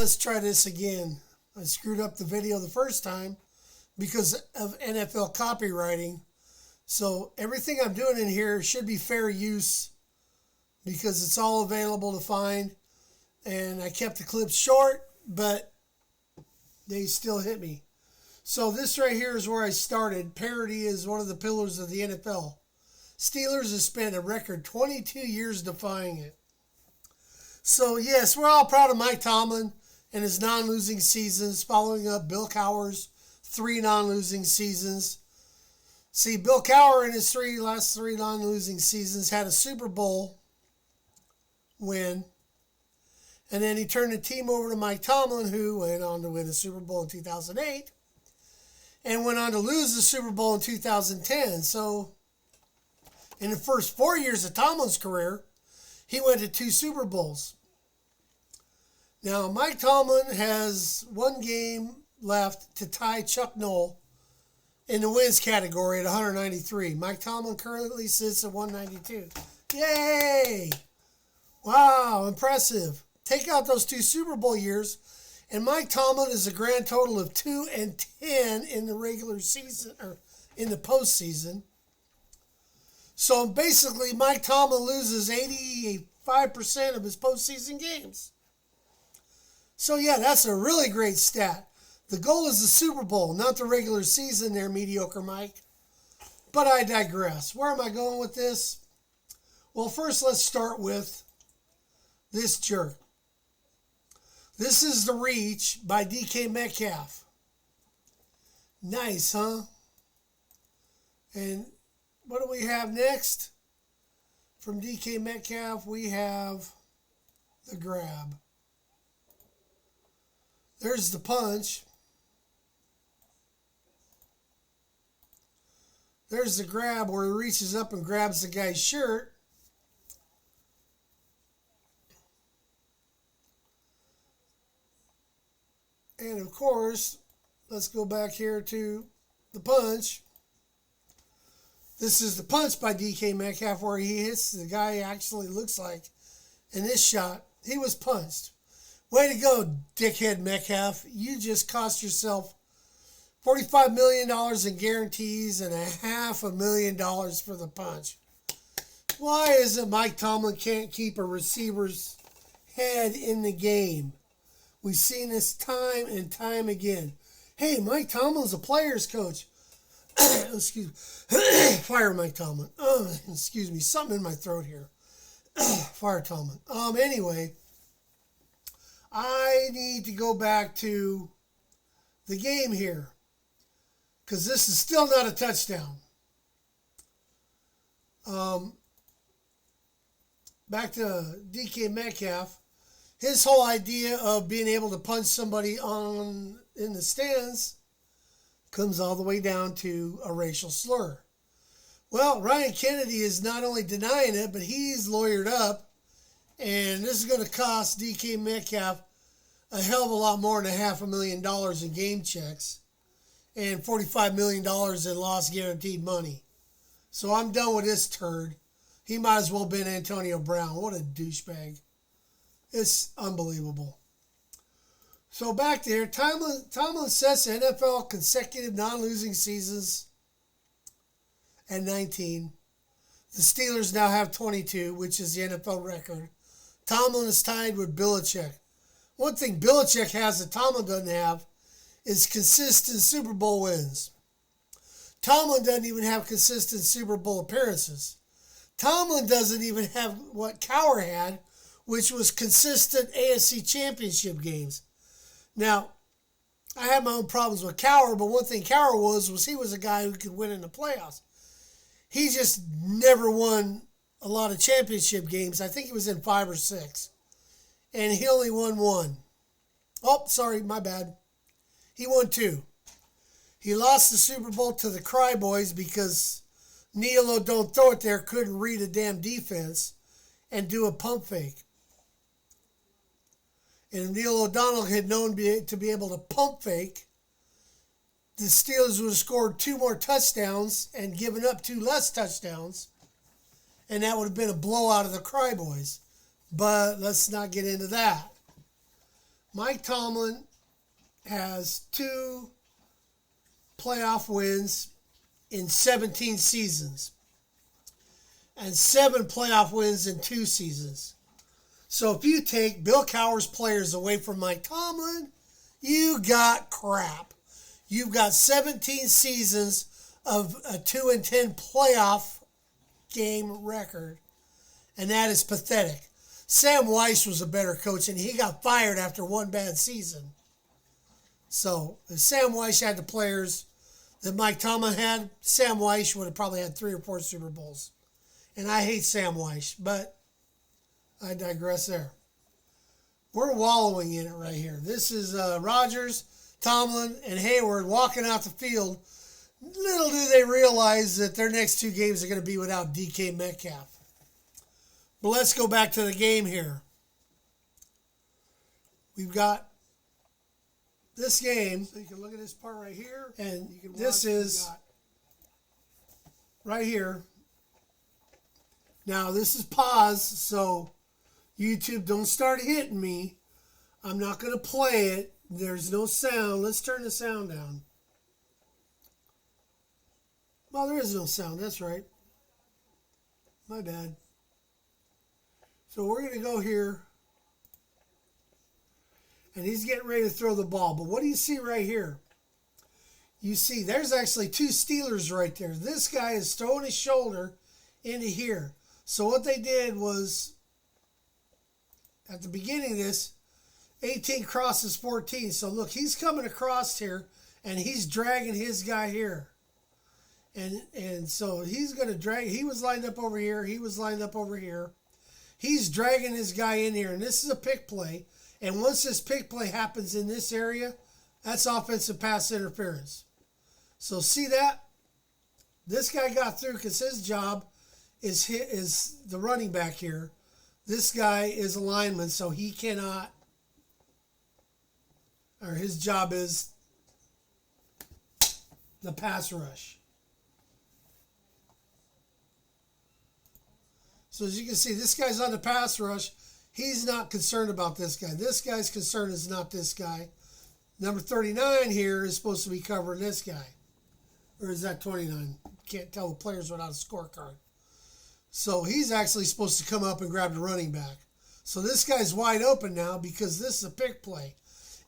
let's try this again. I screwed up the video the first time because of NFL copywriting. So everything I'm doing in here should be fair use because it's all available to find. And I kept the clips short, but they still hit me. So this right here is where I started. Parity is one of the pillars of the NFL. Steelers have spent a record 22 years defying it. So yes, we're all proud of Mike Tomlin and his non-losing seasons, following up Bill Cowher's 3 non-losing seasons. See, Bill Cowher in his last three non-losing seasons had a Super Bowl win. And then he turned the team over to Mike Tomlin, who went on to win the Super Bowl in 2008 and went on to lose the Super Bowl in 2010. So in the first 4 years of Tomlin's career, he went to 2 Super Bowls. Now, Mike Tomlin has 1 game left to tie Chuck Noll in the wins category at 193. Mike Tomlin currently sits at 192. Yay! Wow, impressive. Take out those 2 Super Bowl years, and Mike Tomlin is a grand total of 2-10 in the regular season, or in the postseason. So basically, Mike Tomlin loses 85% of his postseason games. So yeah, that's a really great stat. The goal is the Super Bowl, not the regular season there, mediocre Mike. But I digress. Where am I going with this? Well, first let's start with this jerk. This is The Reach by DK Metcaf. Nice, huh? And what do we have next? From DK Metcaf, we have The Grab. There's the punch. There's the grab where he reaches up and grabs the guy's shirt. And of course, let's go back here to the punch. This is the punch by DK Metcaf where he hits the guy actually looks like in this shot. He was punched. Way to go, dickhead Metcalf. You just cost yourself $45 million in guarantees and $500,000 for the punch. Why is it Mike Tomlin can't keep a receiver's head in the game? We've seen this time and time again. Hey, Mike Tomlin's a player's coach. Excuse me. Fire Mike Tomlin. Excuse me. Something in my throat here. Fire Tomlin. Anyway, I need to go back to the game here because this is still not a touchdown. Back to DK Metcalf. His whole idea of being able to punch somebody in the stands comes all the way down to a racial slur. Well, Ryan Kennedy is not only denying it, but he's lawyered up, and this is going to cost DK Metcalf a hell of a lot more than $500,000 in game checks and $45 million in lost guaranteed money. So I'm done with this turd. He might as well have been Antonio Brown. What a douchebag. It's unbelievable. So back there, Tomlin sets NFL consecutive non-losing seasons at 19. The Steelers now have 22, which is the NFL record. Tomlin is tied with Belichick. One thing Belichick has that Tomlin doesn't have is consistent Super Bowl wins. Tomlin doesn't even have consistent Super Bowl appearances. Tomlin doesn't even have what Cowher had, which was consistent AFC championship games. Now, I have my own problems with Cowher, but one thing Cowher was he was a guy who could win in the playoffs. He just never won a lot of championship games. I think he was in 5 or 6. And he only won 1. Oh, sorry, my bad. He won 2. He lost the Super Bowl to the Cry Boys because Neil Don't Throw It There couldn't read a damn defense and do a pump fake. And if Neil O'Donnell had known to be able to pump fake, the Steelers would have scored 2 more touchdowns and given up 2 less touchdowns, and that would have been a blowout of the Cry Boys. But let's not get into that. Mike Tomlin has 2 playoff wins in 17 seasons and 7 playoff wins in 2 seasons. So if you take Bill Cowher's players away from Mike Tomlin, you got crap. You've got 17 seasons of a 2-10 playoff game record, and that is pathetic. Sam Weiss was a better coach, and he got fired after 1 bad season. So if Sam Weiss had the players that Mike Tomlin had, Sam Weiss would have probably had 3 or 4 Super Bowls. And I hate Sam Weiss, but I digress there. We're wallowing in it right here. This is Rodgers, Tomlin, and Hayward walking out the field. Little do they realize that their next 2 games are going to be without DK Metcalf. But let's go back to the game here. We've got this game. So you can look at this part right here. And you can this is right here. Now, this is pause, so YouTube, don't start hitting me. I'm not going to play it. There's no sound. Let's turn the sound down. Well, there is no sound. That's right. My bad. So we're going to go here. And he's getting ready to throw the ball. But what do you see right here? You see there's actually 2 Steelers right there. This guy is throwing his shoulder into here. So what they did was, at the beginning of this, 18 crosses 14. So look, he's coming across here, and he's dragging his guy here. And so he's going to drag. He was lined up over here. He was lined up over here. He's dragging his guy in here, and this is a pick play. And once this pick play happens in this area, that's offensive pass interference. So see that? This guy got through because his job is the running back here. This guy is a lineman, so he cannot, or his job is the pass rush. So as you can see, this guy's on the pass rush. He's not concerned about this guy. This guy's concern is not this guy. Number 39 here is supposed to be covering this guy. Or is that 29? Can't tell the players without a scorecard. So he's actually supposed to come up and grab the running back. So this guy's wide open now because this is a pick play.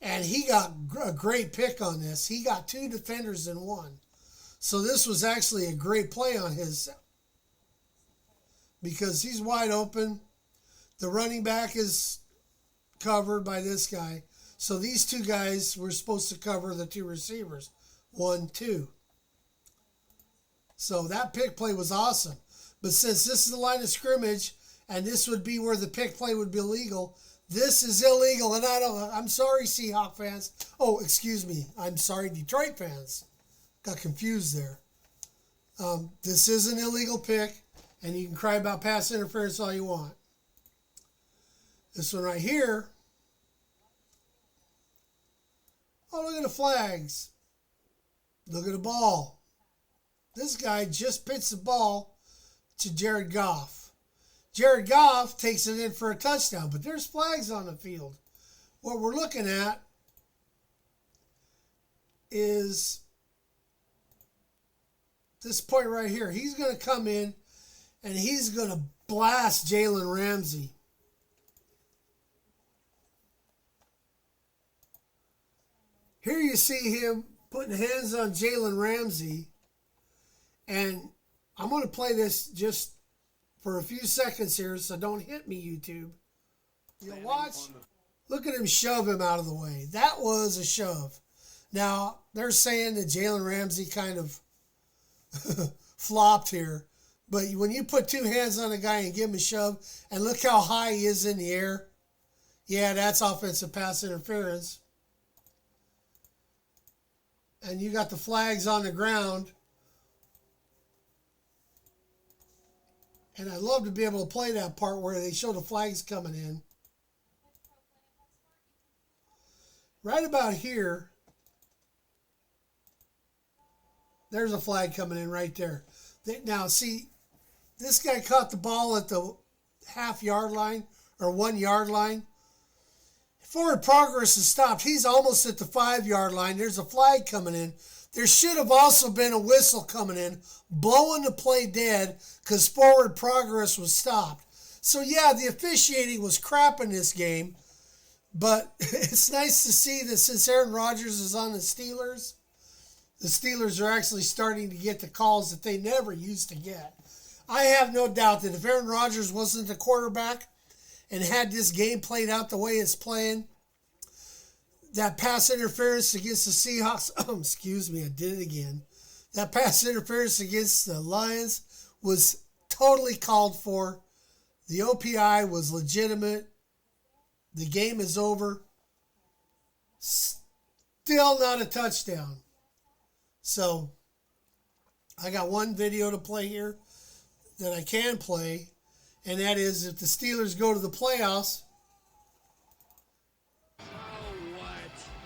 And he got a great pick on this. He got 2 defenders in 1. So this was actually a great play on his, because he's wide open. The running back is covered by this guy. So these 2 guys were supposed to cover the 2 receivers. 1, 2. So that pick play was awesome. But since this is the line of scrimmage, and this would be where the pick play would be illegal, this is illegal. And I'm sorry, Seahawks fans. Oh, excuse me. I'm sorry, Detroit fans. Got confused there. This is an illegal pick, and you can cry about pass interference all you want. This one right here. Oh, look at the flags. Look at the ball. This guy just pitched the ball to Jared Goff. Jared Goff takes it in for a touchdown, but there's flags on the field. What we're looking at is this point right here. He's going to come in, and he's going to blast Jalen Ramsey. Here you see him putting hands on Jalen Ramsey. And I'm going to play this just for a few seconds here, so don't hit me, YouTube. You'll watch. Look at him shove him out of the way. That was a shove. Now, they're saying that Jalen Ramsey kind of flopped here. But when you put 2 hands on a guy and give him a shove, and look how high he is in the air, yeah, that's offensive pass interference. And you got the flags on the ground. And I'd love to be able to play that part where they show the flags coming in. Right about here, there's a flag coming in right there. Now, see, this guy caught the ball at the half-yard line or 1 yard line. Forward progress is stopped. He's almost at the 5-yard line. There's a flag coming in. There should have also been a whistle coming in, blowing the play dead because forward progress was stopped. So, yeah, the officiating was crap in this game. But it's nice to see that since Aaron Rodgers is on the Steelers are actually starting to get the calls that they never used to get. I have no doubt that if Aaron Rodgers wasn't the quarterback and had this game played out the way it's playing, that pass interference against the Seahawks, excuse me, I did it again. That pass interference against the Lions was totally called for. The OPI was legitimate. The game is over. Still not a touchdown. So, I got one video to play here that I can play, and that is if the Steelers go to the playoffs. Oh, what?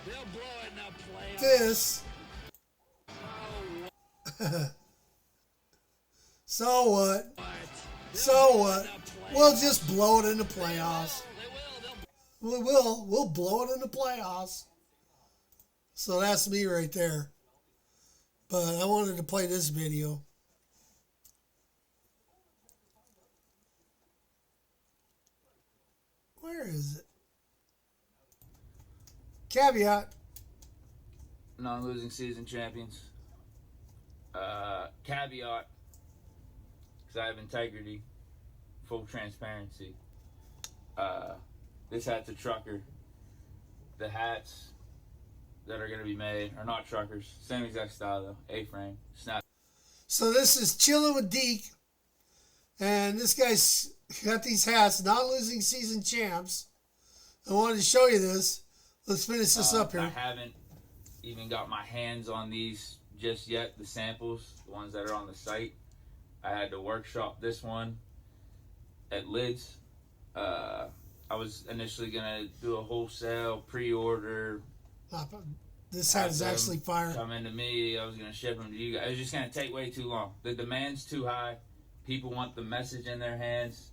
They'll blow it in the playoffs. This. Oh, So what? what? So what? We'll just blow it in the playoffs. They will. We'll blow it in the playoffs. So that's me right there. But I wanted to play this video. Where is it? Caveat. Non-losing season champions. Caveat. Because I have integrity. Full transparency. This hat's a trucker. The hats that are going to be made are not truckers. Same exact style though. A-frame. Snap. So this is Chilling with Deke. And this guy's got these hats, non-losing season champs. I wanted to show you this. Let's finish this up here. I haven't even got my hands on these just yet. The samples, the ones that are on the site. I had to workshop this one at Lids. I was initially going to do a wholesale pre-order. This hat is actually fire. Coming to me, I was going to ship them to you guys. It was just going to take way too long. The demand's too high. People want the message in their hands.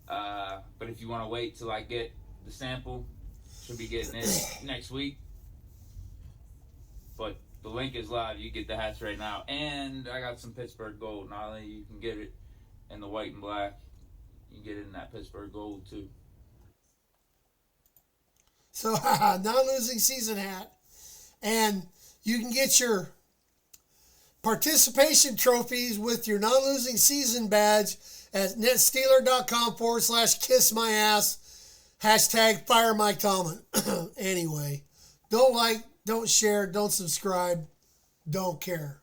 But if you want to wait till I get the sample, should be getting it next week. But the link is live. You get the hats right now. And I got some Pittsburgh gold. Not only you can get it in the white and black, you can get it in that Pittsburgh gold too. So, non-losing season hat. And you can get your participation trophies with your non-losing season badge at netsteeler.com/kissmyass. #fire Mike Tomlin. Anyway, don't like, don't share, don't subscribe, don't care.